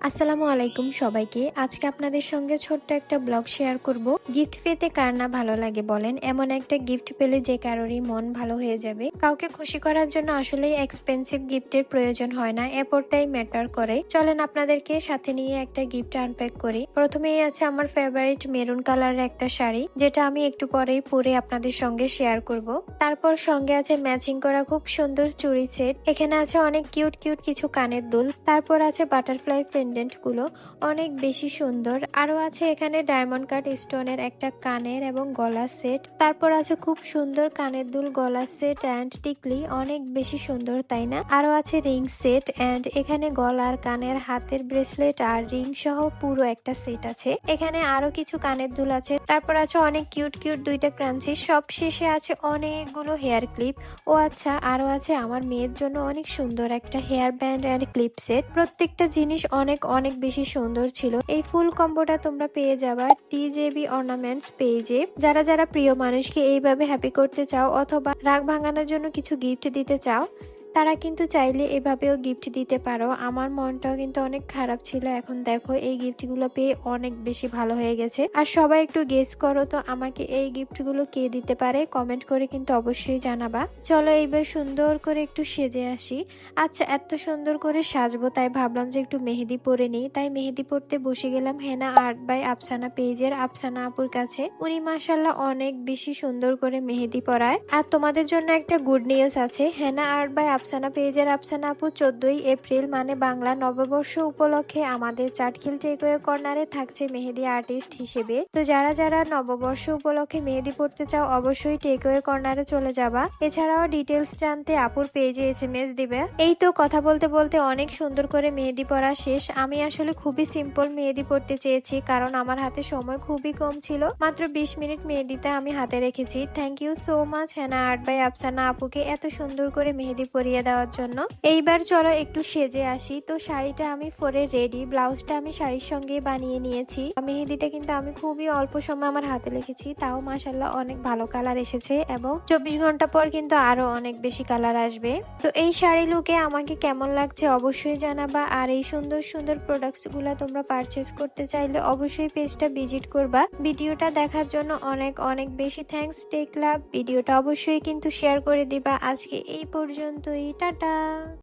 আসসালামু আলাইকুম সবাইকে। আজকে আপনাদের সঙ্গে ছোট্ট একটা ব্লগ শেয়ার করব। গিফট পেতে কার না ভালো লাগে বলেন? এমন একটা গিফট পেলে যে কারোরই মন ভালো হয়ে যাবে। কাউকে খুশি করার জন্য আসলেই এক্সপেন্সিভ গিফটের প্রয়োজন হয় না, এরপরটাই ম্যাটার করে। চলেন আপনাদেরকে সাথে নিয়ে একটা গিফট আনপ্যাক করি। প্রথমেই আছে আমার ফেভারিট মেরুন কালারের একটা শাড়ি, যেটা আমি একটু পরেই পরে আপনাদের সঙ্গে শেয়ার করব। তারপর সঙ্গে আছে ম্যাচিং করা খুব সুন্দর চুড়ি সেট। এখানে আছে অনেক কিউট কিউট কিছু কানের দুল। তারপর আছে বাটারফ্লাই গুলো অনেক বেশি সুন্দর। আরো আছে এখানে ডায়মন্ড কাট স্টোনের একটা কানের এবং গলা সেট। তারপর আছে খুব সুন্দর কানের দুল, গলা সেট অ্যান্ড টিকলি, অনেক বেশি সুন্দর তাই না? আরো আছে রিং সেট অ্যান্ড এখানে গলার, কানের, হাতের ব্রেসলেট আর রিং সহ পুরো একটা সেট আছে। এখানে আরো কিছু কানের দুল আছে। তারপর আছে অনেক কিউট কিউট দুইটা ক্রাঞ্চি। সব শেষে আছে অনেকগুলো হেয়ার ক্লিপ। ও আচ্ছা, আরো আছে আমার মেয়ের জন্য অনেক সুন্দর একটা hair band and clip set. প্রত্যেকটা জিনিস অনেক অনেক বেশি সুন্দর ছিল। এই ফুল কম্বোটা তোমরা পেয়ে যাবা টিজেবি অর্নামেন্টস পেজে। যারা যারা প্রিয় মানুষকে এইভাবে হ্যাপি করতে চাও অথবা রাগ ভাঙানোর জন্য কিছু গিফট দিতে চাও, তারা কিন্তু চাইলে এভাবেও গিফট দিতে পারো। আমার মনটাও কিন্তু অনেক খারাপ ছিল, এখন দেখো এই গিফটগুলো পেয়ে অনেক বেশি ভালো হয়ে গেছে। আর সবাই একটু গেস করো তো আমাকে এই গিফটগুলো কে দিতে পারে, কমেন্ট করে কিন্তু অবশ্যই জানাবা। চলো এইবার সুন্দর করে একটু সেজে আসি। আচ্ছা, এত সুন্দর করে সাজবো তাই ভাবলাম যে একটু মেহেদি পরে নিই। তাই মেহেদি পড়তে বসে গেলাম হেনা আর্ট বাই আফসানা পেজের আফসানা আপুর কাছে। উনি মাশাআল্লাহ অনেক বেশি সুন্দর করে মেহেদি পরায়। আর তোমাদের জন্য একটা গুড নিউজ আছে, হেনা আর্ট বাই আফসানা পেজের আফসানা আপু 14ই এপ্রিল মানে বাংলা নববর্ষ উপলক্ষে আমাদের চাটখিল টেকওয়ে কর্নারে থাকছে মেহেদি আর্টিস্ট হিসেবে। তো যারা যারা নববর্ষ উপলক্ষে মেহেদি পড়তে চাও অবশ্যই টেকওয়ে কর্নারে চলে যাবা। এছাড়াও ডিটেলস জানতে আপুর পেজে SMS দিবে। এই তো কথা বলতে বলতে অনেক সুন্দর করে মেহেদি পরা শেষ। আমি আসলে খুবই সিম্পল মেহেদি পড়তে চেয়েছি, কারণ আমার হাতে সময় খুবই কম ছিল। মাত্র 20 মিনিট মেহেদিতে আমি হাতে রেখেছি। Thank you so much henna art by Afsana আপুকে এত সুন্দর করে মেহেদি পরিয়ে দেওয়ার জন্য। এইবার চলো একটু সেজে আসি। তো শাড়িটা আমি পরে রেডি, ব্লাউজটা আমি শাড়ির সঙ্গে বানিয়ে নিয়েছি। মেহেদিটা কিন্তু আমি খুবই অল্প সময় আমার হাতে লিখেছি, তাও মাশাআল্লাহ অনেক ভালো কালার এসেছে এবং 24 ঘন্টা পর কিন্তু আরো অনেক বেশি কালার আসবে। তো এই শাড়ি লুকে আমাকে কেমন লাগছে অবশ্যই জানাবা। আর এই সুন্দর সুন্দর প্রোডাক্টস গুলা তোমরা পারচেজ করতে চাইলে অবশ্যই পেজটা ভিজিট করবা। ভিডিওটা দেখার জন্য অনেক অনেক বেশি থ্যাঙ্কস। টেক লাভ। ভিডিওটা অবশ্যই কিন্তু শেয়ার করে দিবা। আজকে এই পর্যন্তই, টাটা।